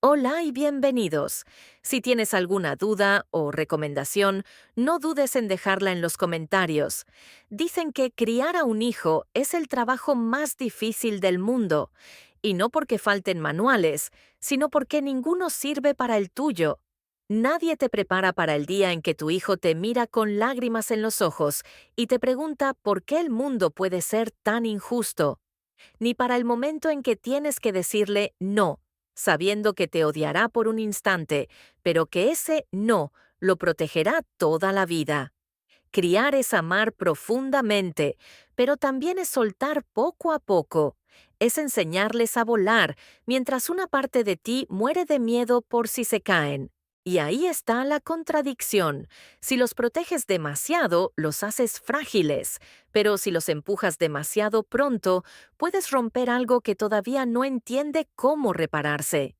Hola y bienvenidos. Si tienes alguna duda o recomendación, no dudes en dejarla en los comentarios. Dicen que criar a un hijo es el trabajo más difícil del mundo, y no porque falten manuales, sino porque ninguno sirve para el tuyo. Nadie te prepara para el día en que tu hijo te mira con lágrimas en los ojos y te pregunta por qué el mundo puede ser tan injusto, ni para el momento en que tienes que decirle no, sabiendo que te odiará por un instante, pero que ese no lo protegerá toda la vida. Criar es amar profundamente, pero también es soltar poco a poco. Es enseñarles a volar, mientras una parte de ti muere de miedo por si se caen. Y ahí está la contradicción. Si los proteges demasiado, los haces frágiles, pero si los empujas demasiado pronto, puedes romper algo que todavía no entiende cómo repararse.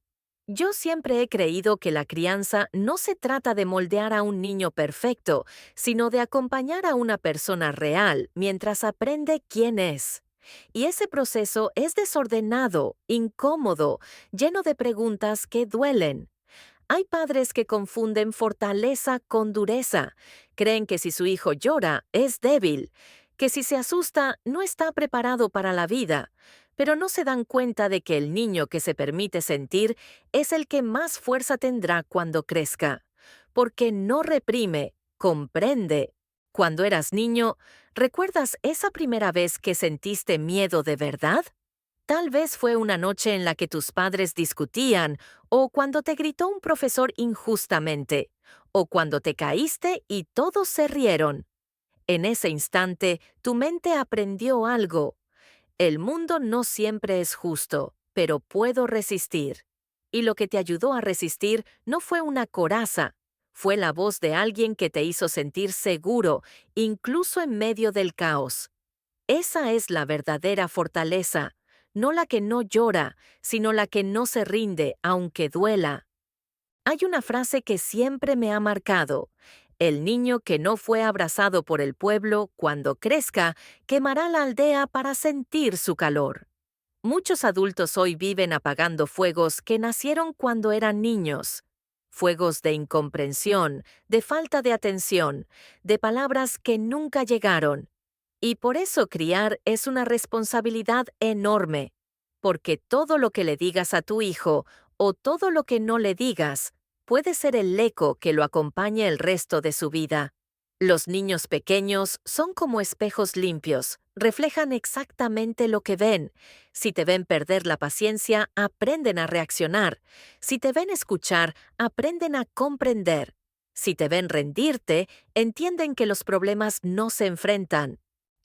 Yo siempre he creído que la crianza no se trata de moldear a un niño perfecto, sino de acompañar a una persona real mientras aprende quién es. Y ese proceso es desordenado, incómodo, lleno de preguntas que duelen. Hay padres que confunden fortaleza con dureza. Creen que si su hijo llora, es débil, que si se asusta, no está preparado para la vida, pero no se dan cuenta de que el niño que se permite sentir es el que más fuerza tendrá cuando crezca, porque no reprime, comprende. Cuando eras niño, ¿recuerdas esa primera vez que sentiste miedo de verdad? Tal vez fue una noche en la que tus padres discutían, o cuando te gritó un profesor injustamente, o cuando te caíste y todos se rieron. En ese instante, tu mente aprendió algo. El mundo no siempre es justo, pero puedo resistir. Y lo que te ayudó a resistir no fue una coraza, fue la voz de alguien que te hizo sentir seguro, incluso en medio del caos. Esa es la verdadera fortaleza, no la que no llora, sino la que no se rinde, aunque duela. Hay una frase que siempre me ha marcado. El niño que no fue abrazado por el pueblo, cuando crezca, quemará la aldea para sentir su calor. Muchos adultos hoy viven apagando fuegos que nacieron cuando eran niños. Fuegos de incomprensión, de falta de atención, de palabras que nunca llegaron. Y por eso criar es una responsabilidad enorme, porque todo lo que le digas a tu hijo o todo lo que no le digas puede ser el eco que lo acompañe el resto de su vida. Los niños pequeños son como espejos limpios, reflejan exactamente lo que ven. Si te ven perder la paciencia, aprenden a reaccionar. Si te ven escuchar, aprenden a comprender. Si te ven rendirte, entienden que los problemas no se enfrentan.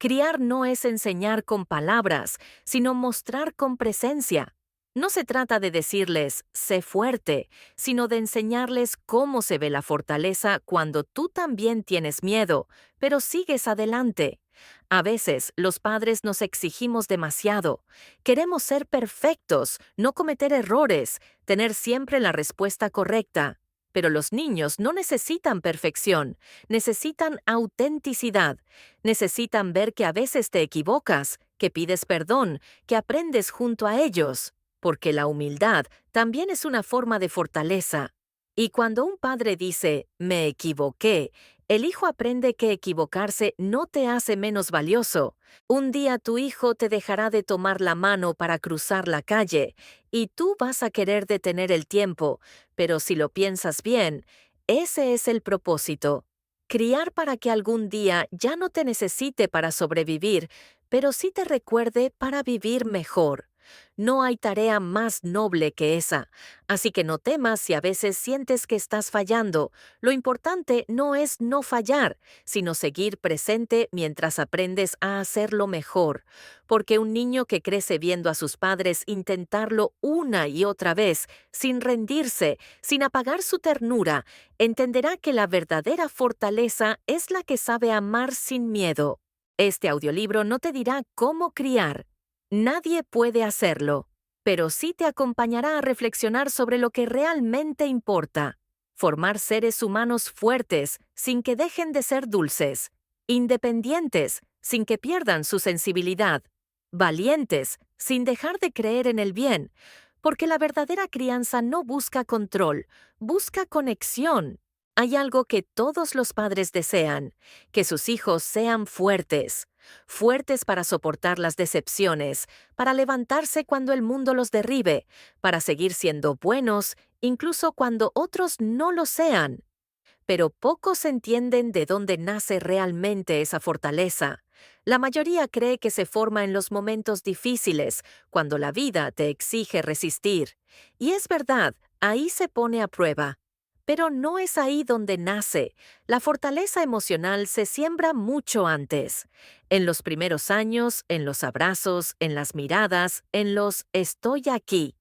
Criar no es enseñar con palabras, sino mostrar con presencia. No se trata de decirles, sé fuerte, sino de enseñarles cómo se ve la fortaleza cuando tú también tienes miedo, pero sigues adelante. A veces los padres nos exigimos demasiado. Queremos ser perfectos, no cometer errores, tener siempre la respuesta correcta. Pero los niños no necesitan perfección, necesitan autenticidad, necesitan ver que a veces te equivocas, que pides perdón, que aprendes junto a ellos, porque la humildad también es una forma de fortaleza. Y cuando un padre dice, me equivoqué, el hijo aprende que equivocarse no te hace menos valioso. Un día tu hijo te dejará de tomar la mano para cruzar la calle, y tú vas a querer detener el tiempo, pero si lo piensas bien, ese es el propósito. Criar para que algún día ya no te necesite para sobrevivir, pero sí te recuerde para vivir mejor. No hay tarea más noble que esa, así que no temas si a veces sientes que estás fallando. Lo importante no es no fallar, sino seguir presente mientras aprendes a hacerlo mejor, porque un niño que crece viendo a sus padres intentarlo una y otra vez, sin rendirse, sin apagar su ternura, entenderá que la verdadera fortaleza es la que sabe amar sin miedo. Este audiolibro no te dirá cómo criar. Nadie puede hacerlo, pero sí te acompañará a reflexionar sobre lo que realmente importa. Formar seres humanos fuertes sin que dejen de ser dulces, independientes sin que pierdan su sensibilidad, valientes sin dejar de creer en el bien, Porque la verdadera crianza no busca control, busca conexión. Hay algo que todos los padres desean, que sus hijos sean fuertes, fuertes para soportar las decepciones, para levantarse cuando el mundo los derribe, para seguir siendo buenos, incluso cuando otros no lo sean. Pero pocos entienden de dónde nace realmente esa fortaleza. La mayoría cree que se forma en los momentos difíciles, cuando la vida te exige resistir. Y es verdad, ahí se pone a prueba. Pero no es ahí donde nace. La fortaleza emocional se siembra mucho antes. En los primeros años, en los abrazos, en las miradas, en los estoy aquí.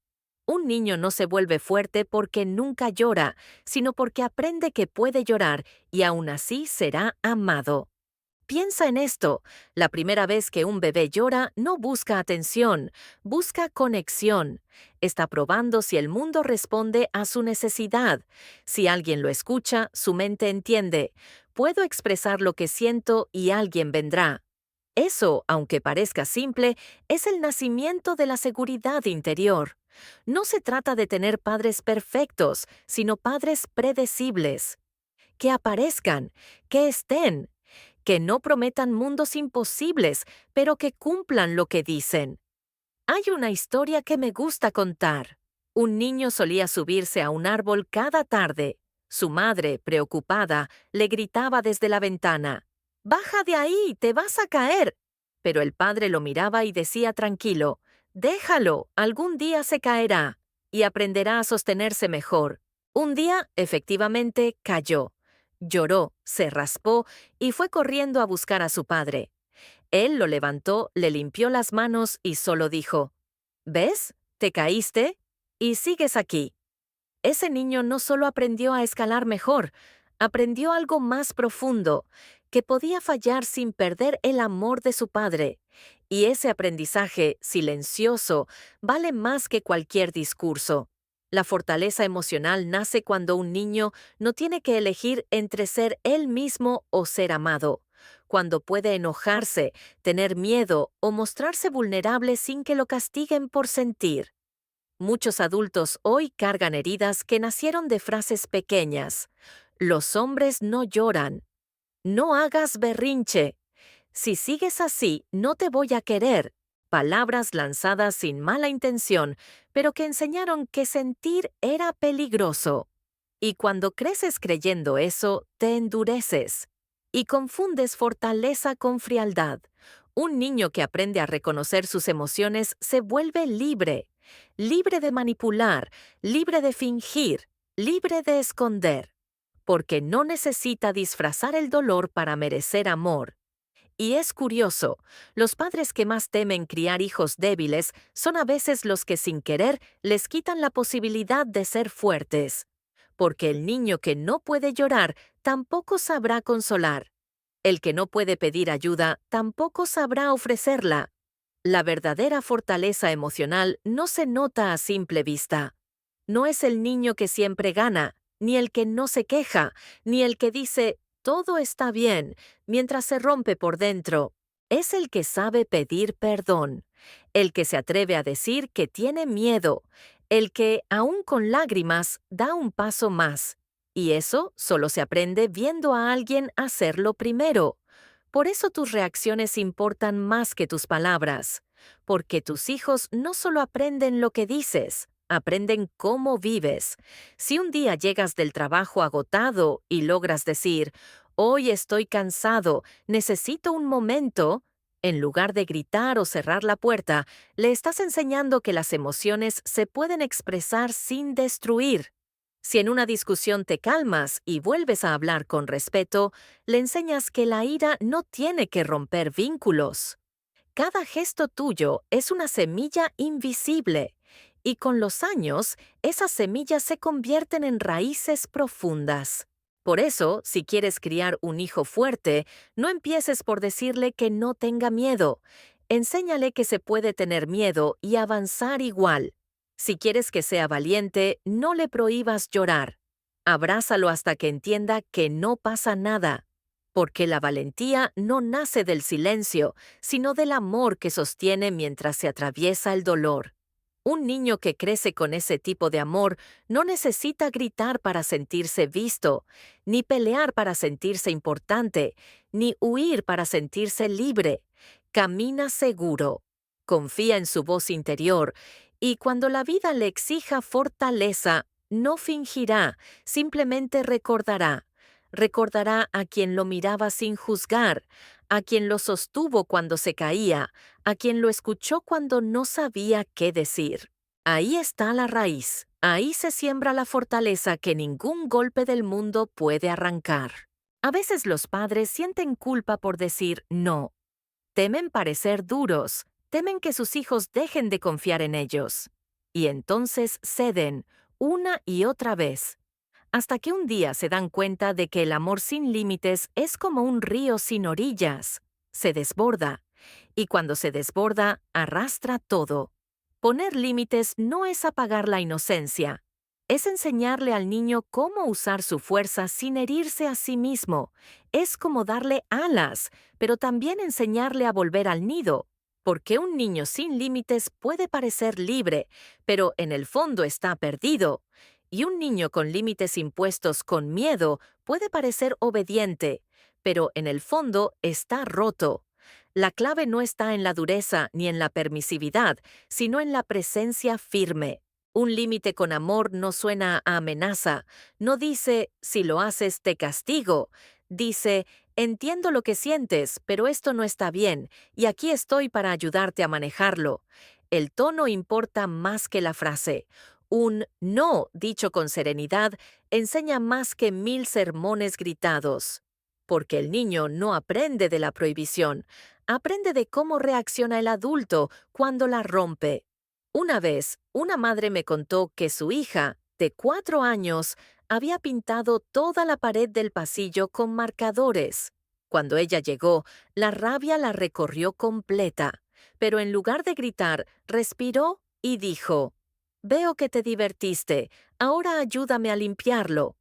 Un niño no se vuelve fuerte porque nunca llora, sino porque aprende que puede llorar y aún así será amado. Piensa en esto, la primera vez que un bebé llora no busca atención, busca conexión. Está probando si el mundo responde a su necesidad. Si alguien lo escucha, su mente entiende. Puedo expresar lo que siento y alguien vendrá. Eso, aunque parezca simple, es el nacimiento de la seguridad interior. No se trata de tener padres perfectos, sino padres predecibles. Que aparezcan, que estén, que no prometan mundos imposibles, pero que cumplan lo que dicen. Hay una historia que me gusta contar. Un niño solía subirse a un árbol cada tarde. Su madre, preocupada, le gritaba desde la ventana: «¡Baja de ahí, te vas a caer!». Pero el padre lo miraba y decía tranquilo: «Déjalo, algún día se caerá y aprenderá a sostenerse mejor». Un día, efectivamente, cayó. Lloró, se raspó y fue corriendo a buscar a su padre. Él lo levantó, le limpió las manos y solo dijo: «¿Ves? ¿Te caíste? Y sigues aquí». Ese niño no solo aprendió a escalar mejor, aprendió algo más profundo, que podía fallar sin perder el amor de su padre. Y ese aprendizaje, silencioso, vale más que cualquier discurso. La fortaleza emocional nace cuando un niño no tiene que elegir entre ser él mismo o ser amado, cuando puede enojarse, tener miedo o mostrarse vulnerable sin que lo castiguen por sentir. Muchos adultos hoy cargan heridas que nacieron de frases pequeñas. Los hombres no lloran. No hagas berrinche. Si sigues así, no te voy a querer. Palabras lanzadas sin mala intención, pero que enseñaron que sentir era peligroso. Y cuando creces creyendo eso, te endureces y confundes fortaleza con frialdad. Un niño que aprende a reconocer sus emociones se vuelve libre, libre de manipular, libre de fingir, libre de esconder, porque no necesita disfrazar el dolor para merecer amor. Y es curioso, los padres que más temen criar hijos débiles son a veces los que sin querer les quitan la posibilidad de ser fuertes. Porque el niño que no puede llorar tampoco sabrá consolar. El que no puede pedir ayuda tampoco sabrá ofrecerla. La verdadera fortaleza emocional no se nota a simple vista. No es el niño que siempre gana, ni el que no se queja, ni el que dice «todo está bien» mientras se rompe por dentro. Es el que sabe pedir perdón, el que se atreve a decir que tiene miedo, el que, aún con lágrimas, da un paso más. Y eso solo se aprende viendo a alguien hacerlo primero. Por eso tus reacciones importan más que tus palabras, porque tus hijos no solo aprenden lo que dices, aprenden cómo vives. Si un día llegas del trabajo agotado y logras decir «hoy estoy cansado, necesito un momento», en lugar de gritar o cerrar la puerta, le estás enseñando que las emociones se pueden expresar sin destruir. Si en una discusión te calmas y vuelves a hablar con respeto, le enseñas que la ira no tiene que romper vínculos. Cada gesto tuyo es una semilla invisible, y con los años, esas semillas se convierten en raíces profundas. Por eso, si quieres criar un hijo fuerte, no empieces por decirle que no tenga miedo. Enséñale que se puede tener miedo y avanzar igual. Si quieres que sea valiente, no le prohíbas llorar. Abrázalo hasta que entienda que no pasa nada. Porque la valentía no nace del silencio, sino del amor que sostiene mientras se atraviesa el dolor. Un niño que crece con ese tipo de amor no necesita gritar para sentirse visto, ni pelear para sentirse importante, ni huir para sentirse libre. Camina seguro, confía en su voz interior y cuando la vida le exija fortaleza, no fingirá, simplemente recordará. Recordará a quien lo miraba sin juzgar, a quien lo sostuvo cuando se caía, a quien lo escuchó cuando no sabía qué decir. Ahí está la raíz, ahí se siembra la fortaleza que ningún golpe del mundo puede arrancar. A veces los padres sienten culpa por decir no. Temen parecer duros, temen que sus hijos dejen de confiar en ellos. Y entonces ceden, una y otra vez, hasta que un día se dan cuenta de que el amor sin límites es como un río sin orillas. Se desborda, y cuando se desborda, arrastra todo. Poner límites no es apagar la inocencia, es enseñarle al niño cómo usar su fuerza sin herirse a sí mismo. Es como darle alas, pero también enseñarle a volver al nido. Porque un niño sin límites puede parecer libre, pero en el fondo está perdido. Y un niño con límites impuestos con miedo puede parecer obediente, pero en el fondo está roto. La clave no está en la dureza ni en la permisividad, sino en la presencia firme. Un límite con amor no suena a amenaza, no dice, si lo haces te castigo. Dice, entiendo lo que sientes, pero esto no está bien, y aquí estoy para ayudarte a manejarlo. El tono importa más que la frase. Un no dicho con serenidad enseña más que 1000 sermones gritados. Porque el niño no aprende de la prohibición, aprende de cómo reacciona el adulto cuando la rompe. Una vez, una madre me contó que su hija, de 4 años, había pintado toda la pared del pasillo con marcadores. Cuando ella llegó, la rabia la recorrió completa, pero en lugar de gritar, respiró y dijo, «Veo que te divertiste, ahora ayúdame a limpiarlo».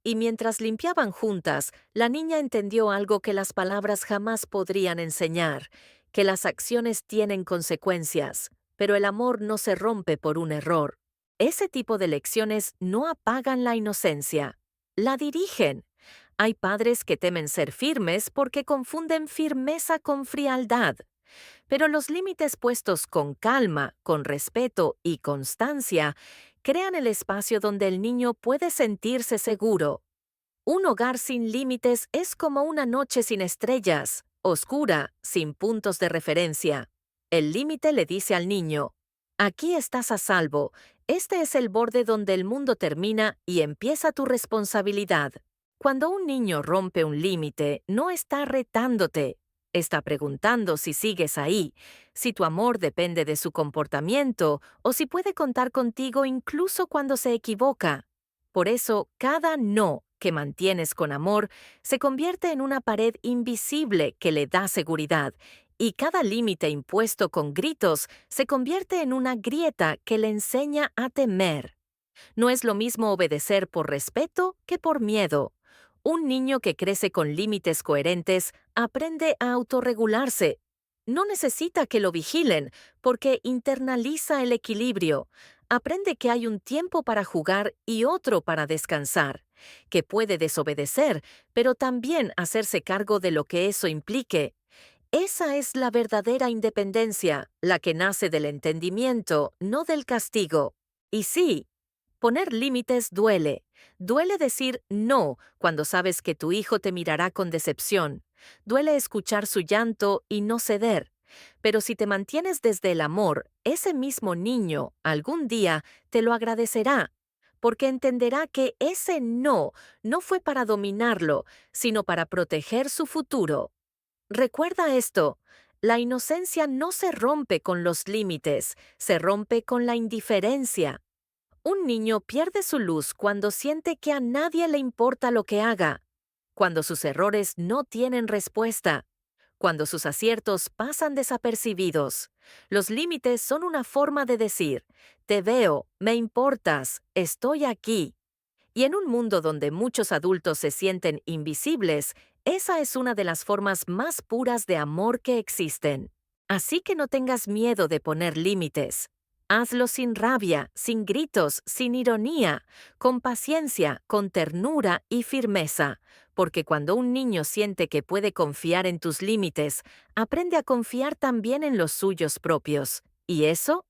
Y mientras limpiaban juntas, la niña entendió algo que las palabras jamás podrían enseñar, que las acciones tienen consecuencias, pero el amor no se rompe por un error. Ese tipo de lecciones no apagan la inocencia, la dirigen. Hay padres que temen ser firmes porque confunden firmeza con frialdad. Pero los límites puestos con calma, con respeto y constancia crean el espacio donde el niño puede sentirse seguro. Un hogar sin límites es como una noche sin estrellas, oscura, sin puntos de referencia. El límite le dice al niño, aquí estás a salvo, este es el borde donde el mundo termina y empieza tu responsabilidad. Cuando un niño rompe un límite, no está retándote, está preguntando si sigues ahí, si tu amor depende de su comportamiento o si puede contar contigo incluso cuando se equivoca. Por eso, cada no que mantienes con amor se convierte en una pared invisible que le da seguridad, y cada límite impuesto con gritos se convierte en una grieta que le enseña a temer. No es lo mismo obedecer por respeto que por miedo. Un niño que crece con límites coherentes aprende a autorregularse. No necesita que lo vigilen, porque internaliza el equilibrio. Aprende que hay un tiempo para jugar y otro para descansar, que puede desobedecer, pero también hacerse cargo de lo que eso implique. Esa es la verdadera independencia, la que nace del entendimiento, no del castigo. Y sí, poner límites duele. Duele decir no cuando sabes que tu hijo te mirará con decepción. Duele escuchar su llanto y no ceder. Pero si te mantienes desde el amor, ese mismo niño, algún día, te lo agradecerá, porque entenderá que ese no fue para dominarlo, sino para proteger su futuro. Recuerda esto, la inocencia no se rompe con los límites, se rompe con la indiferencia. Un niño pierde su luz cuando siente que a nadie le importa lo que haga, cuando sus errores no tienen respuesta, cuando sus aciertos pasan desapercibidos. Los límites son una forma de decir, te veo, me importas, estoy aquí. Y en un mundo donde muchos adultos se sienten invisibles, esa es una de las formas más puras de amor que existen. Así que no tengas miedo de poner límites. Hazlo sin rabia, sin gritos, sin ironía, con paciencia, con ternura y firmeza, porque cuando un niño siente que puede confiar en tus límites, aprende a confiar también en los suyos propios. Y eso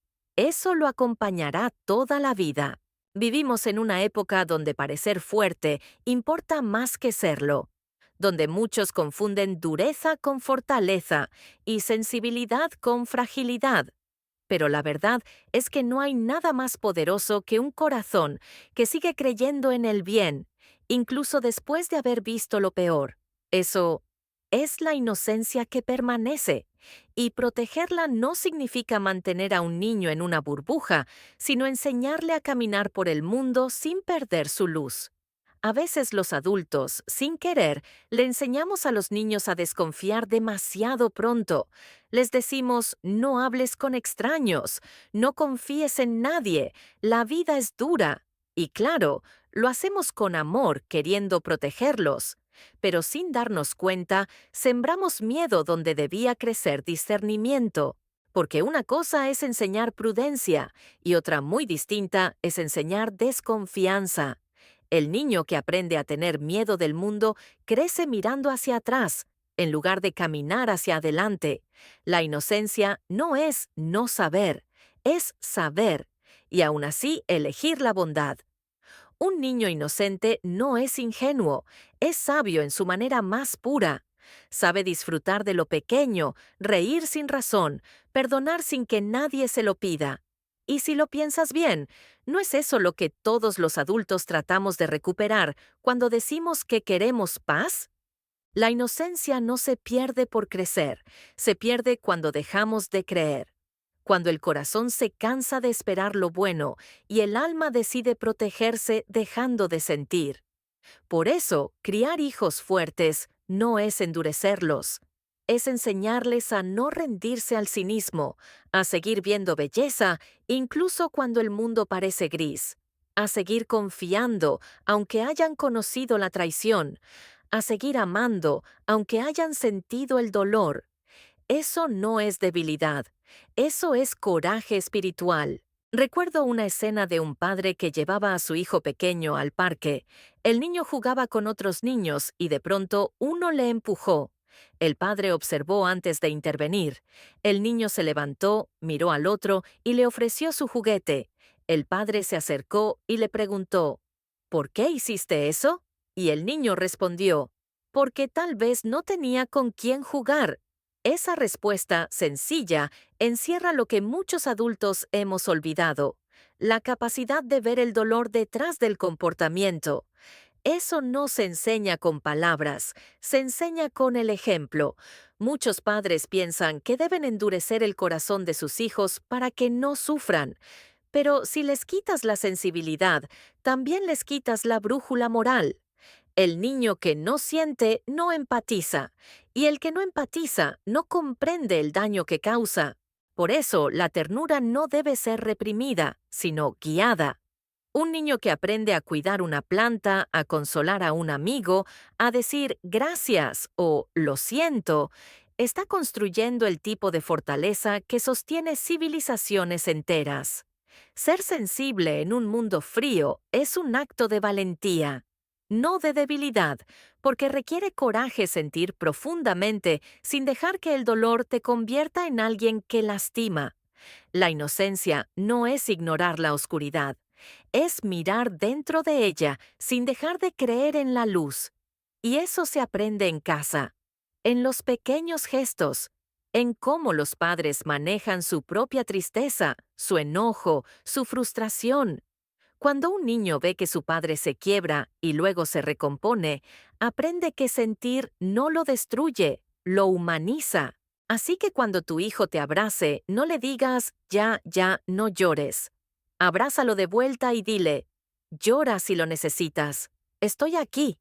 lo acompañará toda la vida. Vivimos en una época donde parecer fuerte importa más que serlo, donde muchos confunden dureza con fortaleza y sensibilidad con fragilidad. Pero la verdad es que no hay nada más poderoso que un corazón que sigue creyendo en el bien, incluso después de haber visto lo peor. Eso es la inocencia que permanece. Y protegerla no significa mantener a un niño en una burbuja, sino enseñarle a caminar por el mundo sin perder su luz. A veces los adultos, sin querer, le enseñamos a los niños a desconfiar demasiado pronto. Les decimos, no hables con extraños, no confíes en nadie, la vida es dura. Y claro, lo hacemos con amor, queriendo protegerlos. Pero sin darnos cuenta, sembramos miedo donde debía crecer discernimiento. Porque una cosa es enseñar prudencia y otra muy distinta es enseñar desconfianza. El niño que aprende a tener miedo del mundo crece mirando hacia atrás, en lugar de caminar hacia adelante. La inocencia no es no saber, es saber, y aún así elegir la bondad. Un niño inocente no es ingenuo, es sabio en su manera más pura. Sabe disfrutar de lo pequeño, reír sin razón, perdonar sin que nadie se lo pida. Y si lo piensas bien, ¿no es eso lo que todos los adultos tratamos de recuperar cuando decimos que queremos paz? La inocencia no se pierde por crecer, se pierde cuando dejamos de creer. Cuando el corazón se cansa de esperar lo bueno y el alma decide protegerse dejando de sentir. Por eso, criar hijos fuertes no es endurecerlos, es enseñarles a no rendirse al cinismo, a seguir viendo belleza incluso cuando el mundo parece gris, a seguir confiando aunque hayan conocido la traición, a seguir amando aunque hayan sentido el dolor. Eso no es debilidad, eso es coraje espiritual. Recuerdo una escena de un padre que llevaba a su hijo pequeño al parque. El niño jugaba con otros niños y de pronto uno le empujó. El padre observó antes de intervenir. El niño se levantó, miró al otro y le ofreció su juguete. El padre se acercó y le preguntó, ¿por qué hiciste eso? Y el niño respondió, porque tal vez no tenía con quién jugar. Esa respuesta sencilla encierra lo que muchos adultos hemos olvidado, la capacidad de ver el dolor detrás del comportamiento. Eso no se enseña con palabras, se enseña con el ejemplo. Muchos padres piensan que deben endurecer el corazón de sus hijos para que no sufran, pero si les quitas la sensibilidad, también les quitas la brújula moral. El niño que no siente no empatiza, y el que no empatiza no comprende el daño que causa. Por eso, la ternura no debe ser reprimida, sino guiada. Un niño que aprende a cuidar una planta, a consolar a un amigo, a decir gracias o lo siento, está construyendo el tipo de fortaleza que sostiene civilizaciones enteras. Ser sensible en un mundo frío es un acto de valentía, no de debilidad, porque requiere coraje sentir profundamente sin dejar que el dolor te convierta en alguien que lastima. La inocencia no es ignorar la oscuridad, es mirar dentro de ella sin dejar de creer en la luz. Y eso se aprende en casa, en los pequeños gestos, en cómo los padres manejan su propia tristeza, su enojo, su frustración. Cuando un niño ve que su padre se quiebra y luego se recompone, aprende que sentir no lo destruye, lo humaniza. Así que cuando tu hijo te abrace, no le digas, ya, ya, no llores. Abrázalo de vuelta y dile, llora si lo necesitas. Estoy aquí.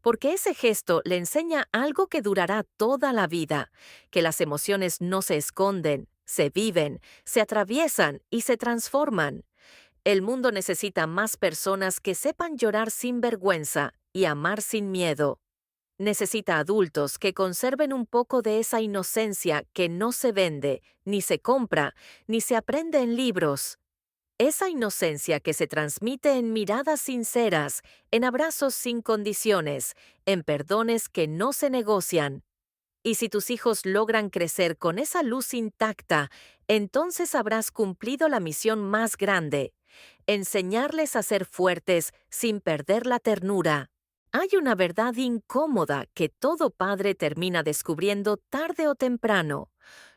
Porque ese gesto le enseña algo que durará toda la vida, que las emociones no se esconden, se viven, se atraviesan y se transforman. El mundo necesita más personas que sepan llorar sin vergüenza y amar sin miedo. Necesita adultos que conserven un poco de esa inocencia que no se vende, ni se compra, ni se aprende en libros. Esa inocencia que se transmite en miradas sinceras, en abrazos sin condiciones, en perdones que no se negocian. Y si tus hijos logran crecer con esa luz intacta, entonces habrás cumplido la misión más grande: enseñarles a ser fuertes sin perder la ternura. Hay una verdad incómoda que todo padre termina descubriendo tarde o temprano.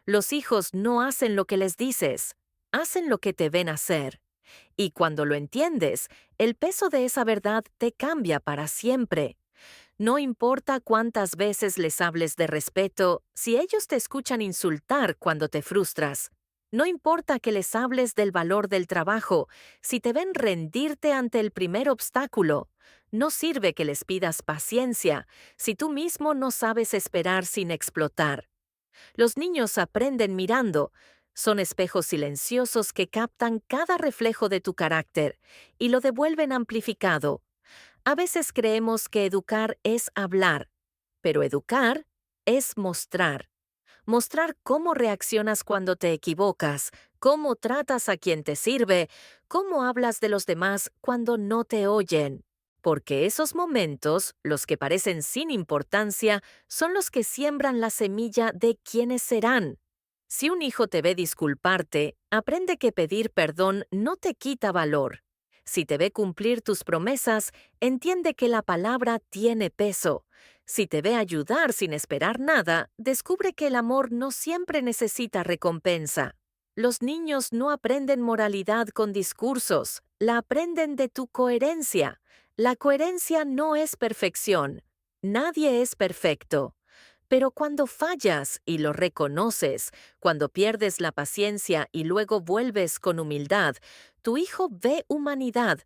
Los hijos no hacen lo que les dices, hacen lo que te ven hacer. Y cuando lo entiendes, el peso de esa verdad te cambia para siempre. No importa cuántas veces les hables de respeto, si ellos te escuchan insultar cuando te frustras. No importa que les hables del valor del trabajo, si te ven rendirte ante el primer obstáculo. No sirve que les pidas paciencia, si tú mismo no sabes esperar sin explotar. Los niños aprenden mirando. Son espejos silenciosos que captan cada reflejo de tu carácter y lo devuelven amplificado. A veces creemos que educar es hablar, pero educar es mostrar. Mostrar cómo reaccionas cuando te equivocas, cómo tratas a quien te sirve, cómo hablas de los demás cuando no te oyen. Porque esos momentos, los que parecen sin importancia, son los que siembran la semilla de quienes serán. Si un hijo te ve disculparte, aprende que pedir perdón no te quita valor. Si te ve cumplir tus promesas, entiende que la palabra tiene peso. Si te ve ayudar sin esperar nada, descubre que el amor no siempre necesita recompensa. Los niños no aprenden moralidad con discursos, la aprenden de tu coherencia. La coherencia no es perfección. Nadie es perfecto. Pero cuando fallas y lo reconoces, cuando pierdes la paciencia y luego vuelves con humildad, tu hijo ve humanidad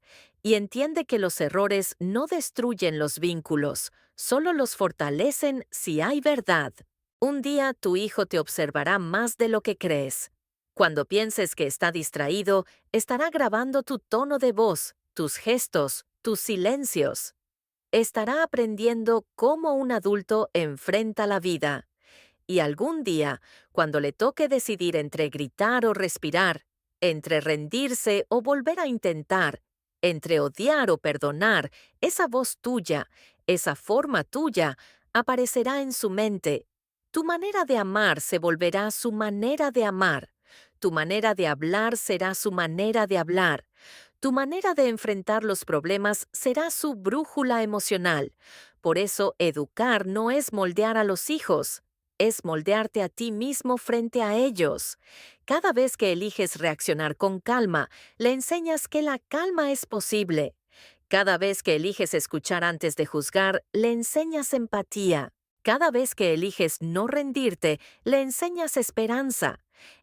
y entiende que los errores no destruyen los vínculos, solo los fortalecen si hay verdad. Un día tu hijo te observará más de lo que crees. Cuando pienses que está distraído, estará grabando tu tono de voz, tus gestos, tus silencios. Estará aprendiendo cómo un adulto enfrenta la vida. Y algún día, cuando le toque decidir entre gritar o respirar, entre rendirse o volver a intentar, entre odiar o perdonar, esa voz tuya, esa forma tuya, aparecerá en su mente. Tu manera de amar se volverá su manera de amar. Tu manera de hablar será su manera de hablar. Tu manera de enfrentar los problemas será su brújula emocional. Por eso, educar no es moldear a los hijos, es moldearte a ti mismo frente a ellos. Cada vez que eliges reaccionar con calma, le enseñas que la calma es posible. Cada vez que eliges escuchar antes de juzgar, le enseñas empatía. Cada vez que eliges no rendirte, le enseñas esperanza.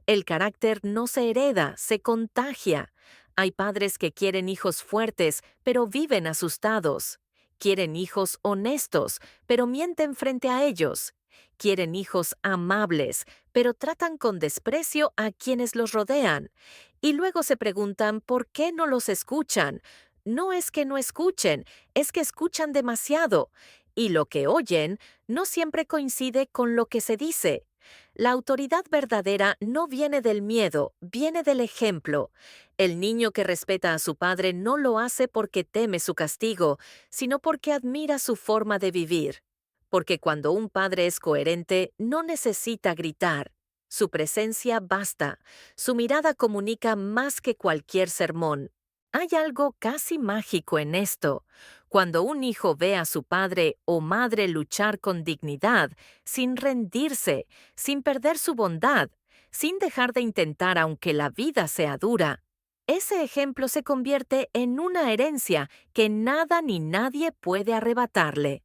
El carácter no se hereda, se contagia. Hay padres que quieren hijos fuertes, pero viven asustados. Quieren hijos honestos, pero mienten frente a ellos. Quieren hijos amables, pero tratan con desprecio a quienes los rodean. Y luego se preguntan por qué no los escuchan. No es que no escuchen, es que escuchan demasiado. Y lo que oyen no siempre coincide con lo que se dice. La autoridad verdadera no viene del miedo, viene del ejemplo. El niño que respeta a su padre no lo hace porque teme su castigo, sino porque admira su forma de vivir. Porque cuando un padre es coherente, no necesita gritar. Su presencia basta. Su mirada comunica más que cualquier sermón. Hay algo casi mágico en esto. Cuando un hijo ve a su padre o madre luchar con dignidad, sin rendirse, sin perder su bondad, sin dejar de intentar aunque la vida sea dura, ese ejemplo se convierte en una herencia que nada ni nadie puede arrebatarle.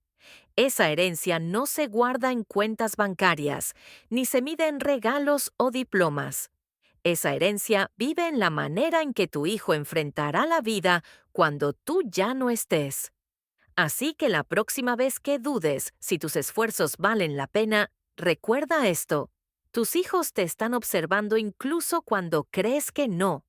Esa herencia no se guarda en cuentas bancarias, ni se mide en regalos o diplomas. Esa herencia vive en la manera en que tu hijo enfrentará la vida cuando tú ya no estés. Así que la próxima vez que dudes si tus esfuerzos valen la pena, recuerda esto: tus hijos te están observando incluso cuando crees que no.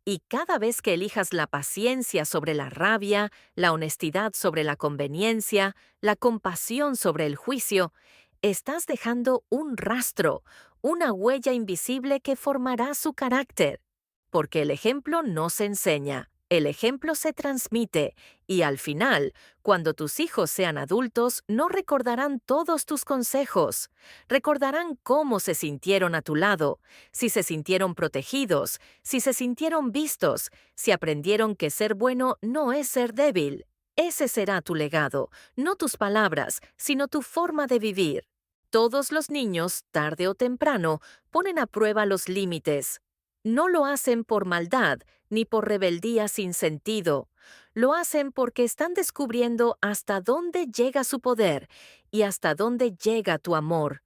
Y cada vez que elijas la paciencia sobre la rabia, la honestidad sobre la conveniencia, la compasión sobre el juicio, estás dejando un rastro, una huella invisible que formará su carácter. Porque el ejemplo no se enseña, el ejemplo se transmite, y al final, cuando tus hijos sean adultos, no recordarán todos tus consejos, recordarán cómo se sintieron a tu lado, si se sintieron protegidos, si se sintieron vistos, si aprendieron que ser bueno no es ser débil. Ese será tu legado, no tus palabras, sino tu forma de vivir. Todos los niños, tarde o temprano, ponen a prueba los límites. No lo hacen por maldad ni por rebeldía sin sentido. Lo hacen porque están descubriendo hasta dónde llega su poder y hasta dónde llega tu amor.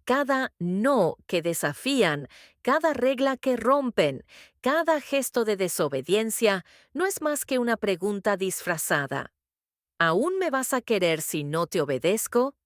Cada no que desafían, cada regla que rompen, cada gesto de desobediencia no es más que una pregunta disfrazada. ¿Aún me vas a querer si no te obedezco?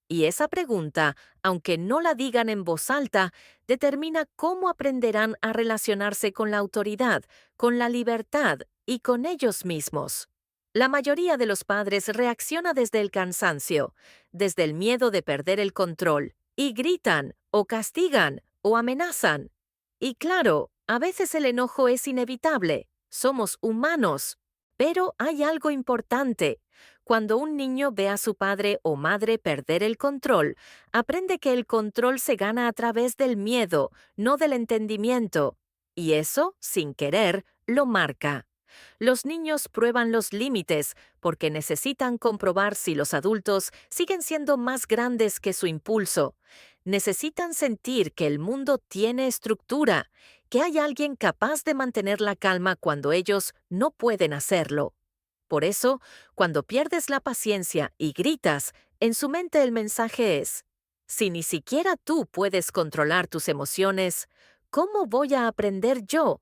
Y esa pregunta, aunque no la digan en voz alta, determina cómo aprenderán a relacionarse con la autoridad, con la libertad y con ellos mismos. La mayoría de los padres reacciona desde el cansancio, desde el miedo de perder el control, y gritan, o castigan, o amenazan. Y claro, a veces el enojo es inevitable, somos humanos. Pero hay algo importante. Cuando un niño ve a su padre o madre perder el control, aprende que el control se gana a través del miedo, no del entendimiento. Y eso, sin querer, lo marca. Los niños prueban los límites porque necesitan comprobar si los adultos siguen siendo más grandes que su impulso. Necesitan sentir que el mundo tiene estructura, que hay alguien capaz de mantener la calma cuando ellos no pueden hacerlo. Por eso, cuando pierdes la paciencia y gritas, en su mente el mensaje es, si ni siquiera tú puedes controlar tus emociones, ¿cómo voy a aprender yo?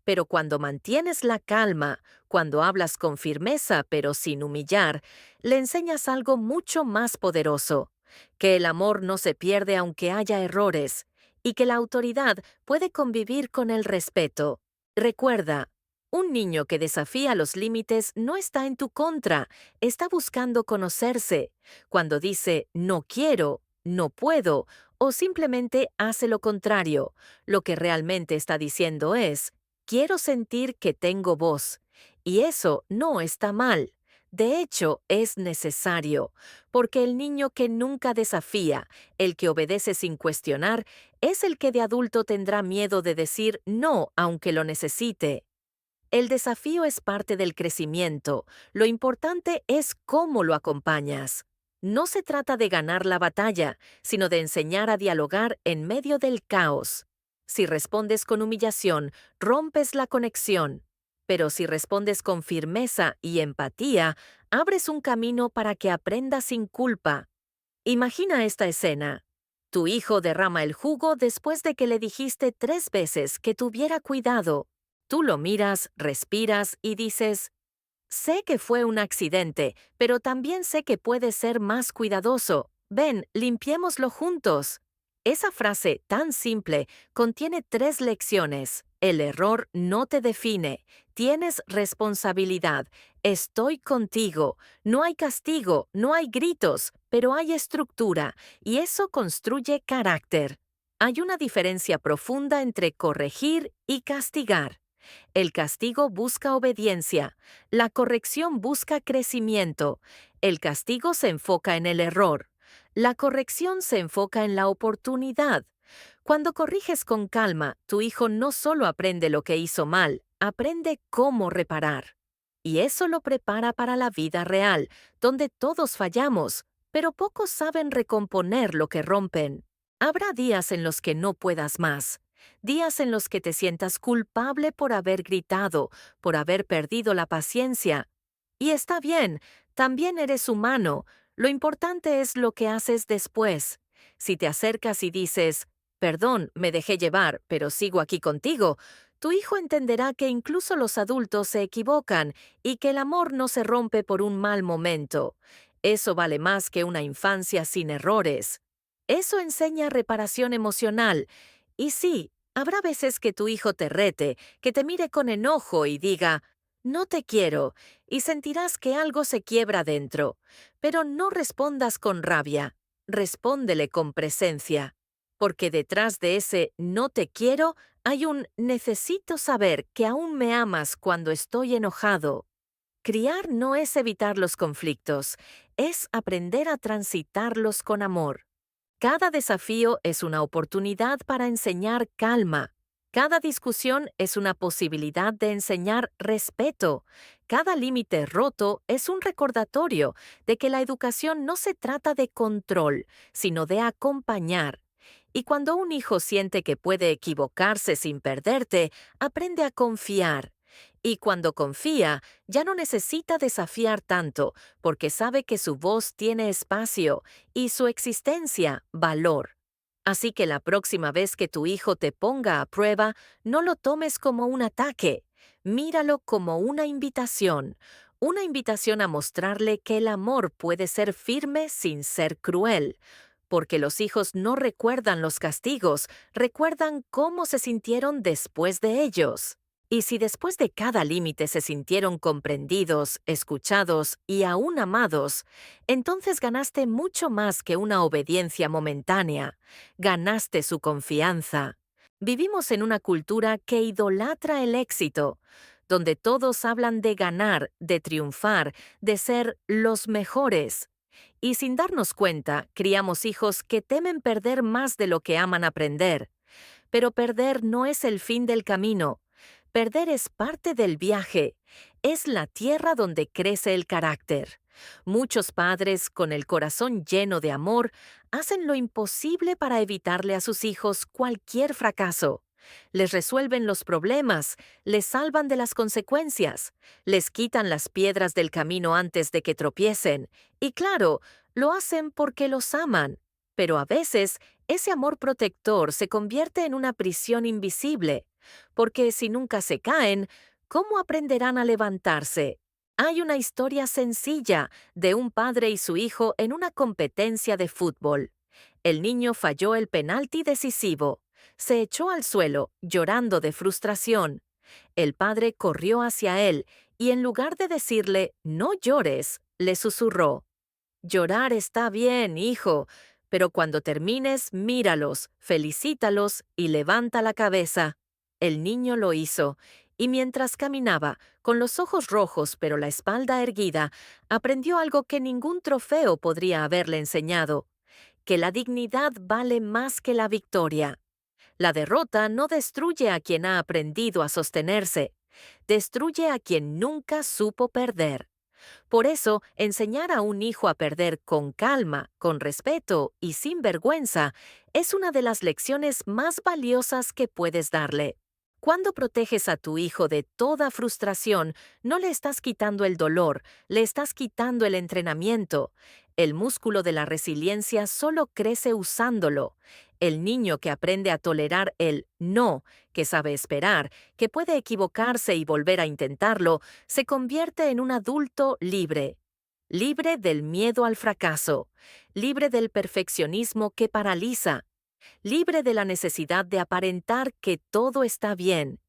Pero cuando mantienes la calma, cuando hablas con firmeza pero sin humillar, le enseñas algo mucho más poderoso, que el amor no se pierde aunque haya errores, y que la autoridad puede convivir con el respeto. Recuerda, un niño que desafía los límites no está en tu contra, está buscando conocerse. Cuando dice no quiero, no puedo, o simplemente hace lo contrario, lo que realmente está diciendo es, quiero sentir que tengo voz. Y eso no está mal. De hecho, es necesario, porque el niño que nunca desafía, el que obedece sin cuestionar, es el que de adulto tendrá miedo de decir no aunque lo necesite. El desafío es parte del crecimiento. Lo importante es cómo lo acompañas. No se trata de ganar la batalla, sino de enseñar a dialogar en medio del caos. Si respondes con humillación, rompes la conexión. Pero si respondes con firmeza y empatía, abres un camino para que aprenda sin culpa. Imagina esta escena. Tu hijo derrama el jugo después de que le dijiste 3 veces que tuviera cuidado. Tú lo miras, respiras y dices, sé que fue un accidente, pero también sé que puedes ser más cuidadoso. Ven, limpiémoslo juntos. Esa frase tan simple contiene 3 lecciones. El error no te define. Tienes responsabilidad. Estoy contigo. No hay castigo, no hay gritos, pero hay estructura, y eso construye carácter. Hay una diferencia profunda entre corregir y castigar. El castigo busca obediencia, la corrección busca crecimiento, el castigo se enfoca en el error, la corrección se enfoca en la oportunidad. Cuando corriges con calma, tu hijo no solo aprende lo que hizo mal, aprende cómo reparar. Y eso lo prepara para la vida real, donde todos fallamos, pero pocos saben recomponer lo que rompen. Habrá días en los que no puedas más. Días en los que te sientas culpable por haber gritado, por haber perdido la paciencia. Y está bien, también eres humano. Lo importante es lo que haces después. Si te acercas y dices, perdón, me dejé llevar, pero sigo aquí contigo, tu hijo entenderá que incluso los adultos se equivocan y que el amor no se rompe por un mal momento. Eso vale más que una infancia sin errores. Eso enseña reparación emocional. Y sí, Habrá veces que tu hijo te rete, que te mire con enojo y diga, no te quiero, y sentirás que algo se quiebra dentro. Pero no respondas con rabia, respóndele con presencia. Porque detrás de ese no te quiero hay un necesito saber que aún me amas cuando estoy enojado. Criar no es evitar los conflictos, es aprender a transitarlos con amor. Cada desafío es una oportunidad para enseñar calma. Cada discusión es una posibilidad de enseñar respeto. Cada límite roto es un recordatorio de que la educación no se trata de control, sino de acompañar. Y cuando un hijo siente que puede equivocarse sin perderte, aprende a confiar. Y cuando confía, ya no necesita desafiar tanto, porque sabe que su voz tiene espacio y su existencia valor. Así que la próxima vez que tu hijo te ponga a prueba, no lo tomes como un ataque, míralo como una invitación a mostrarle que el amor puede ser firme sin ser cruel, porque los hijos no recuerdan los castigos, recuerdan cómo se sintieron después de ellos. Y si después de cada límite se sintieron comprendidos, escuchados y aún amados, entonces ganaste mucho más que una obediencia momentánea. Ganaste su confianza. Vivimos en una cultura que idolatra el éxito, donde todos hablan de ganar, de triunfar, de ser los mejores. Y sin darnos cuenta, criamos hijos que temen perder más de lo que aman aprender. Pero perder no es el fin del camino. Perder es parte del viaje. Es la tierra donde crece el carácter. Muchos padres, con el corazón lleno de amor, hacen lo imposible para evitarle a sus hijos cualquier fracaso. Les resuelven los problemas, les salvan de las consecuencias, les quitan las piedras del camino antes de que tropiecen. Y claro, lo hacen porque los aman. Pero a veces, ese amor protector se convierte en una prisión invisible, porque si nunca se caen, ¿cómo aprenderán a levantarse? Hay una historia sencilla de un padre y su hijo en una competencia de fútbol. El niño falló el penalti decisivo. Se echó al suelo, llorando de frustración. El padre corrió hacia él y en lugar de decirle, no llores, le susurró, llorar está bien, hijo, pero cuando termines, míralos, felicítalos y levanta la cabeza. El niño lo hizo, y mientras caminaba, con los ojos rojos pero la espalda erguida, aprendió algo que ningún trofeo podría haberle enseñado, que la dignidad vale más que la victoria. La derrota no destruye a quien ha aprendido a sostenerse, destruye a quien nunca supo perder. Por eso, enseñar a un hijo a perder con calma, con respeto y sin vergüenza es una de las lecciones más valiosas que puedes darle. Cuando proteges a tu hijo de toda frustración, no le estás quitando el dolor, le estás quitando el entrenamiento. El músculo de la resiliencia solo crece usándolo. El niño que aprende a tolerar el no, que sabe esperar, que puede equivocarse y volver a intentarlo, se convierte en un adulto libre. Libre del miedo al fracaso, libre del perfeccionismo que paraliza, libre de la necesidad de aparentar que todo está bien.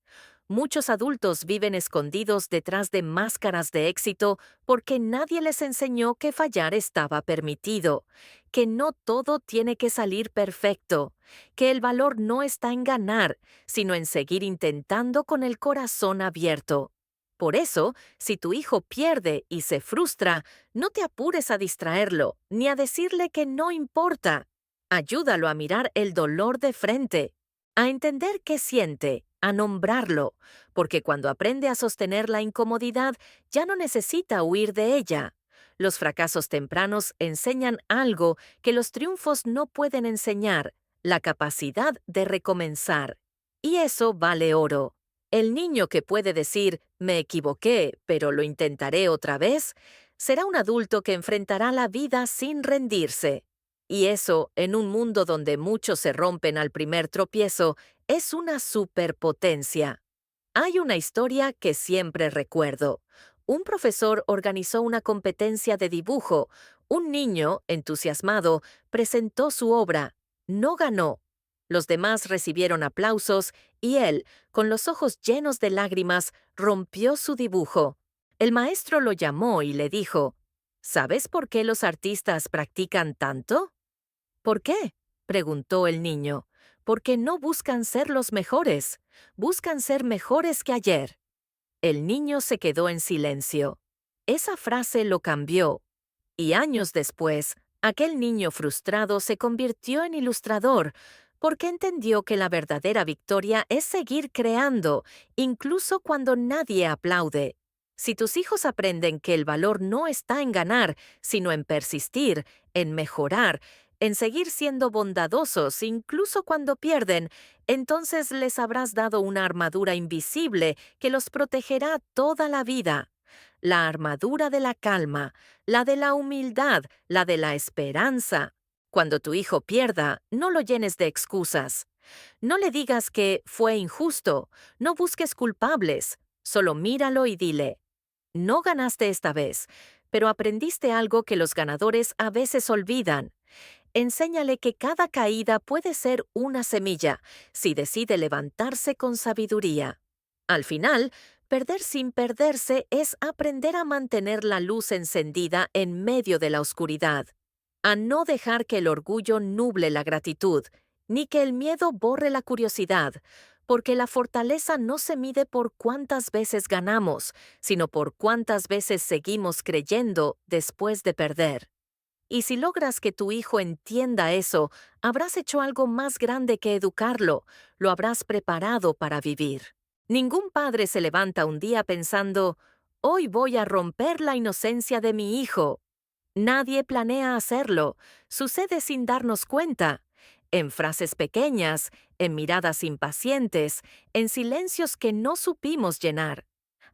Muchos adultos viven escondidos detrás de máscaras de éxito porque nadie les enseñó que fallar estaba permitido, que no todo tiene que salir perfecto, que el valor no está en ganar, sino en seguir intentando con el corazón abierto. Por eso, si tu hijo pierde y se frustra, no te apures a distraerlo, ni a decirle que no importa. Ayúdalo a mirar el dolor de frente, a entender qué siente, a nombrarlo, porque cuando aprende a sostener la incomodidad, ya no necesita huir de ella. Los fracasos tempranos enseñan algo que los triunfos no pueden enseñar, la capacidad de recomenzar. Y eso vale oro. El niño que puede decir, me equivoqué, pero lo intentaré otra vez, será un adulto que enfrentará la vida sin rendirse. Y eso, en un mundo donde muchos se rompen al primer tropiezo, es una superpotencia. Hay una historia que siempre recuerdo. Un profesor organizó una competencia de dibujo. Un niño, entusiasmado, presentó su obra. No ganó, Los demás recibieron aplausos y él, con los ojos llenos de lágrimas, rompió su dibujo. El maestro lo llamó y le dijo, ¿Sabes por qué los artistas practican tanto? ¿Por qué? Preguntó el niño. Porque no buscan ser los mejores, buscan ser mejores que ayer. El niño se quedó en silencio. Esa frase lo cambió. Y años después, aquel niño frustrado se convirtió en ilustrador, porque entendió que la verdadera victoria es seguir creando, incluso cuando nadie aplaude. Si tus hijos aprenden que el valor no está en ganar, sino en persistir, en mejorar, en seguir siendo bondadosos incluso cuando pierden, entonces les habrás dado una armadura invisible que los protegerá toda la vida. La armadura de la calma, la de la humildad, la de la esperanza. Cuando tu hijo pierda, no lo llenes de excusas. No le digas que fue injusto, no busques culpables, solo míralo y dile, no ganaste esta vez, pero aprendiste algo que los ganadores a veces olvidan. Enséñale que cada caída puede ser una semilla, si decide levantarse con sabiduría. Al final, perder sin perderse es aprender a mantener la luz encendida en medio de la oscuridad, a no dejar que el orgullo nuble la gratitud, ni que el miedo borre la curiosidad, porque la fortaleza no se mide por cuántas veces ganamos, sino por cuántas veces seguimos creyendo después de perder. Y si logras que tu hijo entienda eso, habrás hecho algo más grande que educarlo, lo habrás preparado para vivir. Ningún padre se levanta un día pensando, hoy voy a romper la inocencia de mi hijo. Nadie planea hacerlo, sucede sin darnos cuenta, en frases pequeñas, en miradas impacientes, en silencios que no supimos llenar.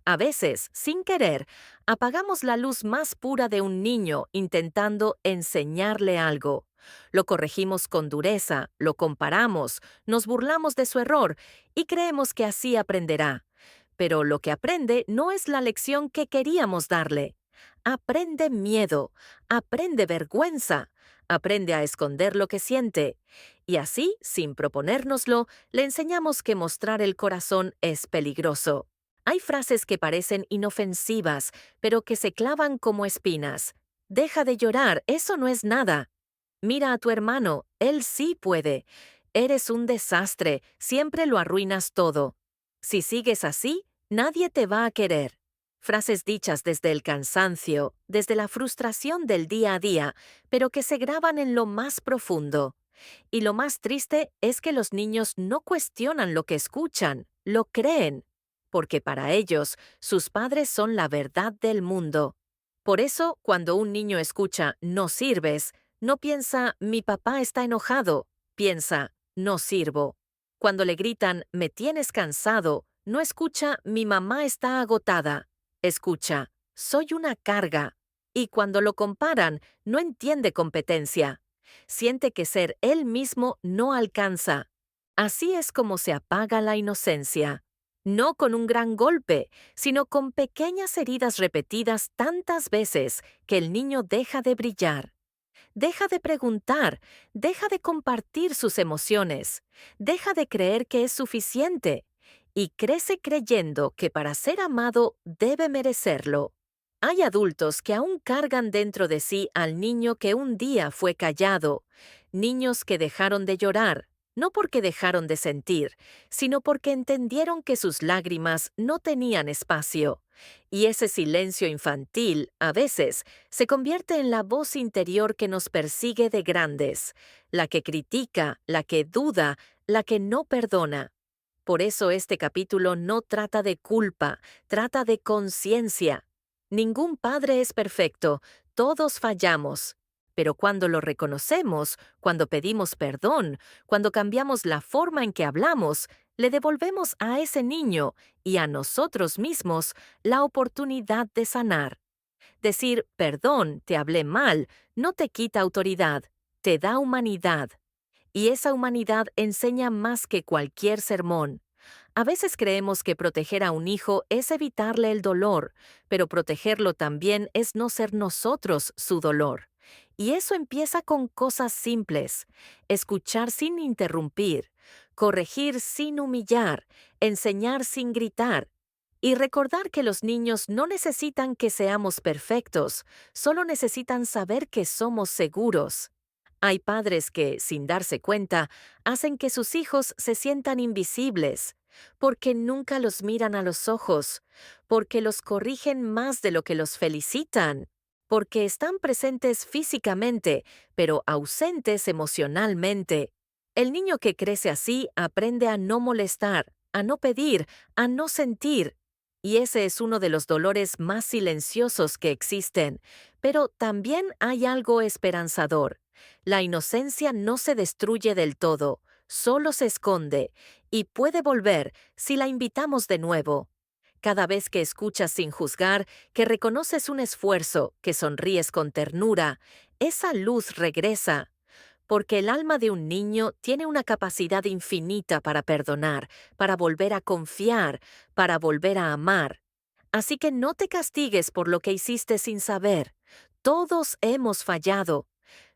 A veces, sin querer, apagamos la luz más pura de un niño intentando enseñarle algo. Lo corregimos con dureza, lo comparamos, nos burlamos de su error y creemos que así aprenderá. Pero lo que aprende no es la lección que queríamos darle. Aprende miedo, aprende vergüenza, aprende a esconder lo que siente. Y así, sin proponérnoslo, le enseñamos que mostrar el corazón es peligroso. Hay frases que parecen inofensivas, pero que se clavan como espinas. Deja de llorar, eso no es nada. Mira a tu hermano, él sí puede. Eres un desastre, siempre lo arruinas todo. Si sigues así, nadie te va a querer. Frases dichas desde el cansancio, desde la frustración del día a día, pero que se graban en lo más profundo. Y lo más triste es que los niños no cuestionan lo que escuchan, lo creen, porque para ellos sus padres son la verdad del mundo. Por eso, cuando un niño escucha «no sirves», no piensa «mi papá está enojado», piensa «no sirvo». Cuando le gritan «me tienes cansado», no escucha «mi mamá está agotada», escucha «soy una carga». Y cuando lo comparan, no entiende competencia. Siente que ser él mismo no alcanza. Así es como se apaga la inocencia. No con un gran golpe, sino con pequeñas heridas repetidas tantas veces que el niño deja de brillar. Deja de preguntar, deja de compartir sus emociones, deja de creer que es suficiente y crece creyendo que para ser amado debe merecerlo. Hay adultos que aún cargan dentro de sí al niño que un día fue callado, niños que dejaron de llorar, no porque dejaron de sentir, sino porque entendieron que sus lágrimas no tenían espacio. Y ese silencio infantil, a veces, se convierte en la voz interior que nos persigue de grandes, la que critica, la que duda, la que no perdona. Por eso este capítulo no trata de culpa, trata de conciencia. Ningún padre es perfecto, todos fallamos. Pero cuando lo reconocemos, cuando pedimos perdón, cuando cambiamos la forma en que hablamos, le devolvemos a ese niño y a nosotros mismos la oportunidad de sanar. Decir, perdón, te hablé mal, no te quita autoridad, te da humanidad. Y esa humanidad enseña más que cualquier sermón. A veces creemos que proteger a un hijo es evitarle el dolor, pero protegerlo también es no ser nosotros su dolor. Y eso empieza con cosas simples: escuchar sin interrumpir, corregir sin humillar, enseñar sin gritar. Y recordar que los niños no necesitan que seamos perfectos, solo necesitan saber que somos seguros. Hay padres que, sin darse cuenta, hacen que sus hijos se sientan invisibles, porque nunca los miran a los ojos, porque los corrigen más de lo que los felicitan, porque están presentes físicamente, pero ausentes emocionalmente. El niño que crece así aprende a no molestar, a no pedir, a no sentir. Y ese es uno de los dolores más silenciosos que existen. Pero también hay algo esperanzador. La inocencia no se destruye del todo, solo se esconde, y puede volver si la invitamos de nuevo. Cada vez que escuchas sin juzgar, que reconoces un esfuerzo, que sonríes con ternura, esa luz regresa, porque el alma de un niño tiene una capacidad infinita para perdonar, para volver a confiar, para volver a amar. Así que no te castigues por lo que hiciste sin saber. Todos hemos fallado.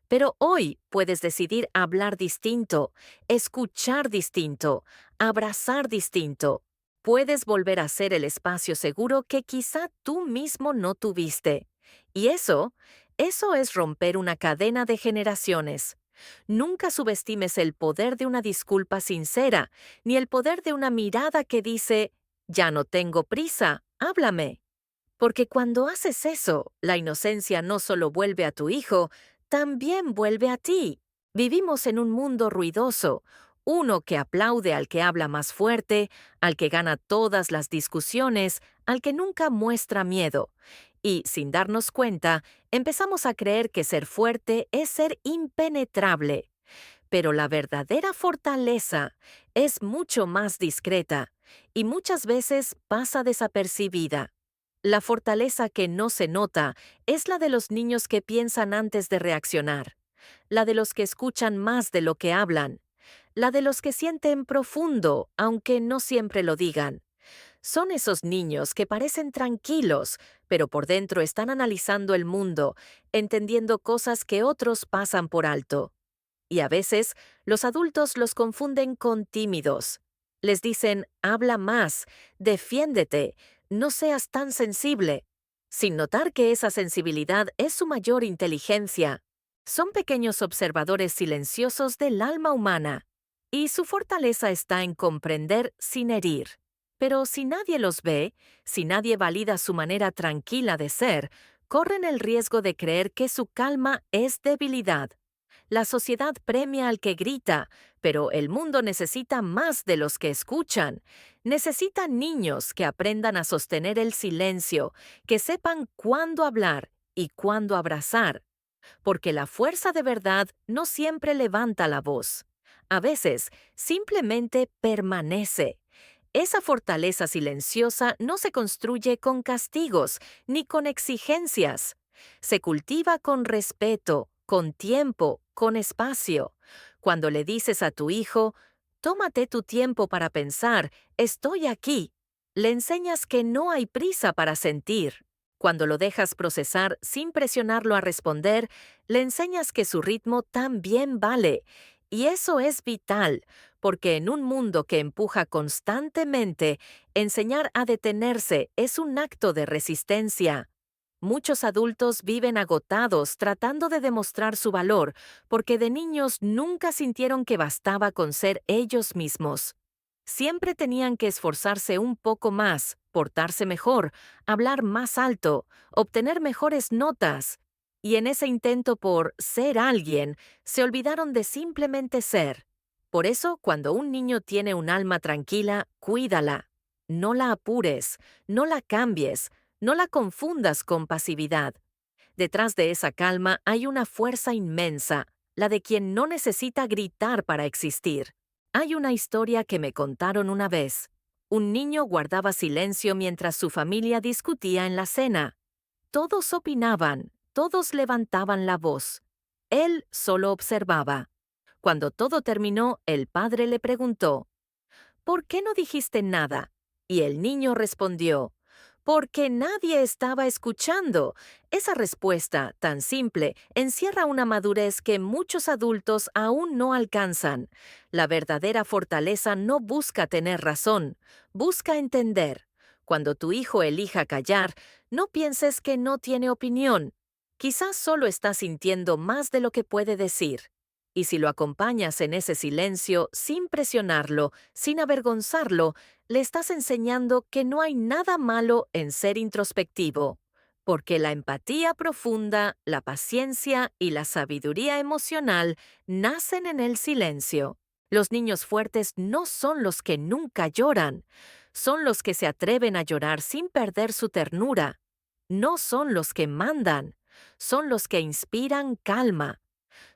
Pero hoy puedes decidir hablar distinto, escuchar distinto, abrazar distinto. Puedes volver a ser el espacio seguro que quizá tú mismo no tuviste. Y eso es romper una cadena de generaciones. Nunca subestimes el poder de una disculpa sincera, ni el poder de una mirada que dice: ya no tengo prisa, háblame. Porque cuando haces eso, la inocencia no solo vuelve a tu hijo, también vuelve a ti. Vivimos en un mundo ruidoso, uno que aplaude al que habla más fuerte, al que gana todas las discusiones, al que nunca muestra miedo. Y, sin darnos cuenta, empezamos a creer que ser fuerte es ser impenetrable. Pero la verdadera fortaleza es mucho más discreta y muchas veces pasa desapercibida. La fortaleza que no se nota es la de los niños que piensan antes de reaccionar, la de los que escuchan más de lo que hablan, la de los que sienten profundo, aunque no siempre lo digan. Son esos niños que parecen tranquilos, pero por dentro están analizando el mundo, entendiendo cosas que otros pasan por alto. Y a veces los adultos los confunden con tímidos. Les dicen: habla más, defiéndete, no seas tan sensible, sin notar que esa sensibilidad es su mayor inteligencia. Son pequeños observadores silenciosos del alma humana, y su fortaleza está en comprender sin herir. Pero si nadie los ve, si nadie valida su manera tranquila de ser, corren el riesgo de creer que su calma es debilidad. La sociedad premia al que grita, pero el mundo necesita más de los que escuchan. Necesita niños que aprendan a sostener el silencio, que sepan cuándo hablar y cuándo abrazar. Porque la fuerza de verdad no siempre levanta la voz. A veces simplemente permanece. Esa fortaleza silenciosa no se construye con castigos ni con exigencias. Se cultiva con respeto, con tiempo, con espacio. Cuando le dices a tu hijo: tómate tu tiempo para pensar, estoy aquí, le enseñas que no hay prisa para sentir. Cuando lo dejas procesar sin presionarlo a responder, le enseñas que su ritmo también vale. Y eso es vital, porque en un mundo que empuja constantemente, enseñar a detenerse es un acto de resistencia. Muchos adultos viven agotados tratando de demostrar su valor, porque de niños nunca sintieron que bastaba con ser ellos mismos. Siempre tenían que esforzarse un poco más, portarse mejor, hablar más alto, obtener mejores notas. Y en ese intento por ser alguien, se olvidaron de simplemente ser. Por eso, cuando un niño tiene un alma tranquila, cuídala. No la apures, no la cambies, no la confundas con pasividad. Detrás de esa calma hay una fuerza inmensa, la de quien no necesita gritar para existir. Hay una historia que me contaron una vez. Un niño guardaba silencio mientras su familia discutía en la cena. Todos opinaban, todos levantaban la voz. Él solo observaba. Cuando todo terminó, el padre le preguntó: ¿por qué no dijiste nada? Y el niño respondió: Porque nadie estaba escuchando. Esa respuesta, tan simple, encierra una madurez que muchos adultos aún no alcanzan. La verdadera fortaleza no busca tener razón, busca entender. Cuando tu hijo elija callar, no pienses que no tiene opinión. Quizás solo está sintiendo más de lo que puede decir. Y si lo acompañas en ese silencio, sin presionarlo, sin avergonzarlo, le estás enseñando que no hay nada malo en ser introspectivo, porque la empatía profunda, la paciencia y la sabiduría emocional nacen en el silencio. Los niños fuertes no son los que nunca lloran, son los que se atreven a llorar sin perder su ternura. No son los que mandan, son los que inspiran calma.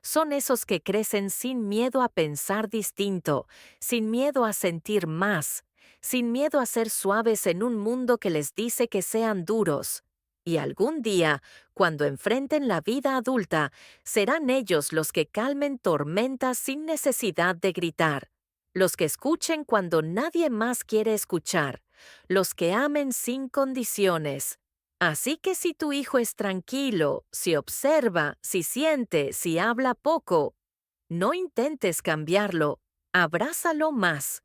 Son esos que crecen sin miedo a pensar distinto, sin miedo a sentir más, sin miedo a ser suaves en un mundo que les dice que sean duros. Y algún día, cuando enfrenten la vida adulta, serán ellos los que calmen tormentas sin necesidad de gritar, los que escuchen cuando nadie más quiere escuchar, los que amen sin condiciones. Así que si tu hijo es tranquilo, si observa, si siente, si habla poco, no intentes cambiarlo, abrázalo más,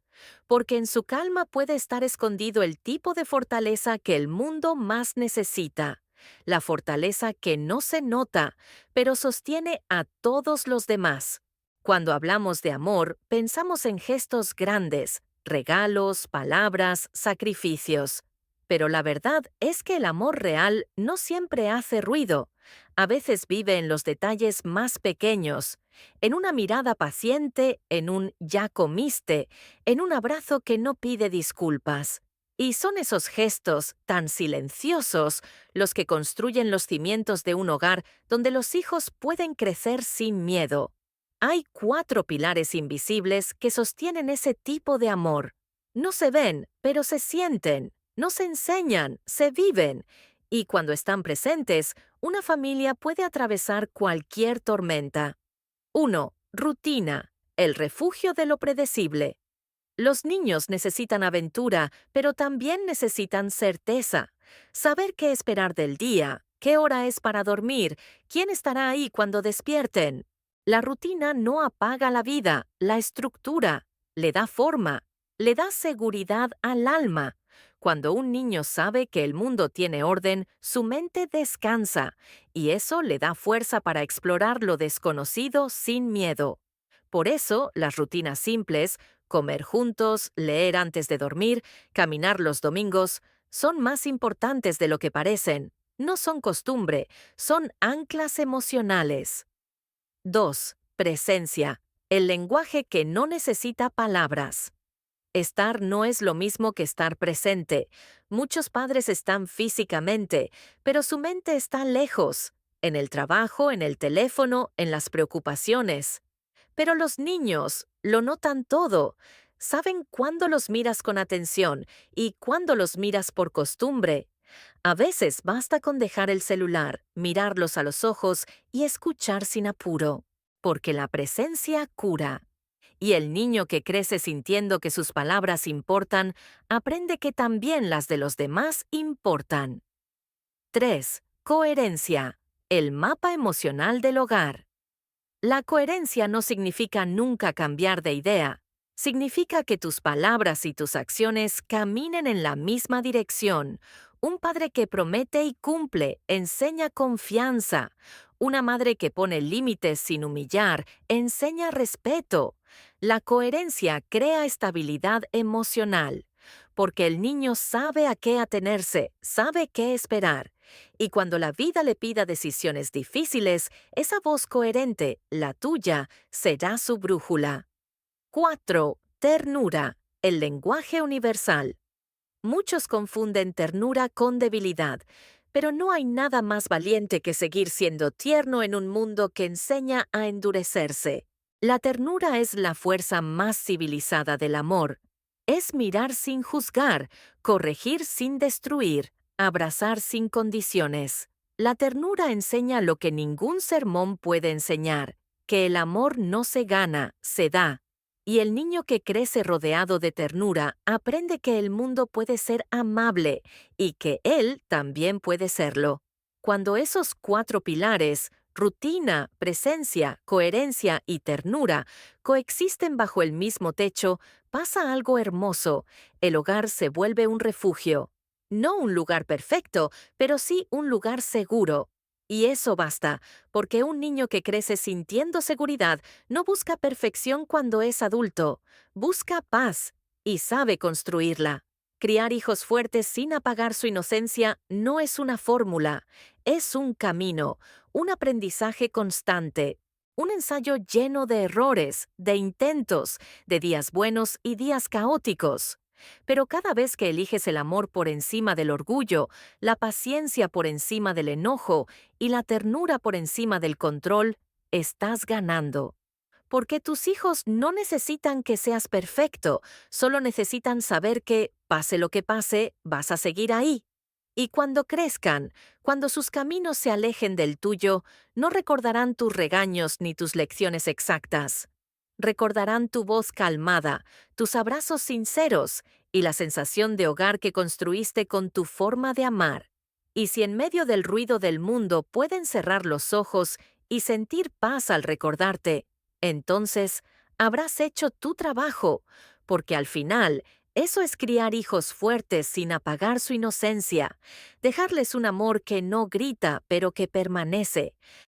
porque en su calma puede estar escondido el tipo de fortaleza que el mundo más necesita, la fortaleza que no se nota, pero sostiene a todos los demás. Cuando hablamos de amor, pensamos en gestos grandes, regalos, palabras, sacrificios. Pero la verdad es que el amor real no siempre hace ruido. A veces vive en los detalles más pequeños, en una mirada paciente, en un ya comiste, en un abrazo que no pide disculpas. Y son esos gestos tan silenciosos los que construyen los cimientos de un hogar donde los hijos pueden crecer sin miedo. Hay 4 pilares invisibles que sostienen ese tipo de amor. No se ven, pero se sienten. No se enseñan, se viven. Y cuando están presentes, una familia puede atravesar cualquier tormenta. 1. Rutina, el refugio de lo predecible. Los niños necesitan aventura, pero también necesitan certeza. Saber qué esperar del día, qué hora es para dormir, quién estará ahí cuando despierten. La rutina no apaga la vida, la estructura, le da forma, le da seguridad al alma. Cuando un niño sabe que el mundo tiene orden, su mente descansa, y eso le da fuerza para explorar lo desconocido sin miedo. Por eso, las rutinas simples, comer juntos, leer antes de dormir, caminar los domingos, son más importantes de lo que parecen. No son costumbre, son anclas emocionales. 2. Presencia, el lenguaje que no necesita palabras. Estar no es lo mismo que estar presente. Muchos padres están físicamente, pero su mente está lejos, en el trabajo, en el teléfono, en las preocupaciones. Pero los niños lo notan todo. Saben cuándo los miras con atención y cuándo los miras por costumbre. A veces basta con dejar el celular, mirarlos a los ojos y escuchar sin apuro, porque la presencia cura. Y el niño que crece sintiendo que sus palabras importan, aprende que también las de los demás importan. 3. Coherencia, el mapa emocional del hogar. La coherencia no significa nunca cambiar de idea. Significa que tus palabras y tus acciones caminen en la misma dirección. Un padre que promete y cumple, enseña confianza. Una madre que pone límites sin humillar, enseña respeto. La coherencia crea estabilidad emocional, porque el niño sabe a qué atenerse, sabe qué esperar. Y cuando la vida le pida decisiones difíciles, esa voz coherente, la tuya, será su brújula. 4. Ternura, el lenguaje universal. Muchos confunden ternura con debilidad, pero no hay nada más valiente que seguir siendo tierno en un mundo que enseña a endurecerse. La ternura es la fuerza más civilizada del amor. Es mirar sin juzgar, corregir sin destruir, abrazar sin condiciones. La ternura enseña lo que ningún sermón puede enseñar, que el amor no se gana, se da. Y el niño que crece rodeado de ternura aprende que el mundo puede ser amable y que él también puede serlo. Cuando esos cuatro pilares, rutina, presencia, coherencia y ternura, coexisten bajo el mismo techo, pasa algo hermoso. El hogar se vuelve un refugio. No un lugar perfecto, pero sí un lugar seguro. Y eso basta, porque un niño que crece sintiendo seguridad no busca perfección cuando es adulto, busca paz y sabe construirla. Criar hijos fuertes sin apagar su inocencia no es una fórmula, es un camino, un aprendizaje constante, un ensayo lleno de errores, de intentos, de días buenos y días caóticos. Pero cada vez que eliges el amor por encima del orgullo, la paciencia por encima del enojo y la ternura por encima del control, estás ganando. Porque tus hijos no necesitan que seas perfecto, solo necesitan saber que, pase lo que pase, vas a seguir ahí. Y cuando crezcan, cuando sus caminos se alejen del tuyo, no recordarán tus regaños ni tus lecciones exactas. Recordarán tu voz calmada, tus abrazos sinceros y la sensación de hogar que construiste con tu forma de amar. Y si en medio del ruido del mundo pueden cerrar los ojos y sentir paz al recordarte, entonces habrás hecho tu trabajo, porque al final eso es criar hijos fuertes sin apagar su inocencia, dejarles un amor que no grita pero que permanece,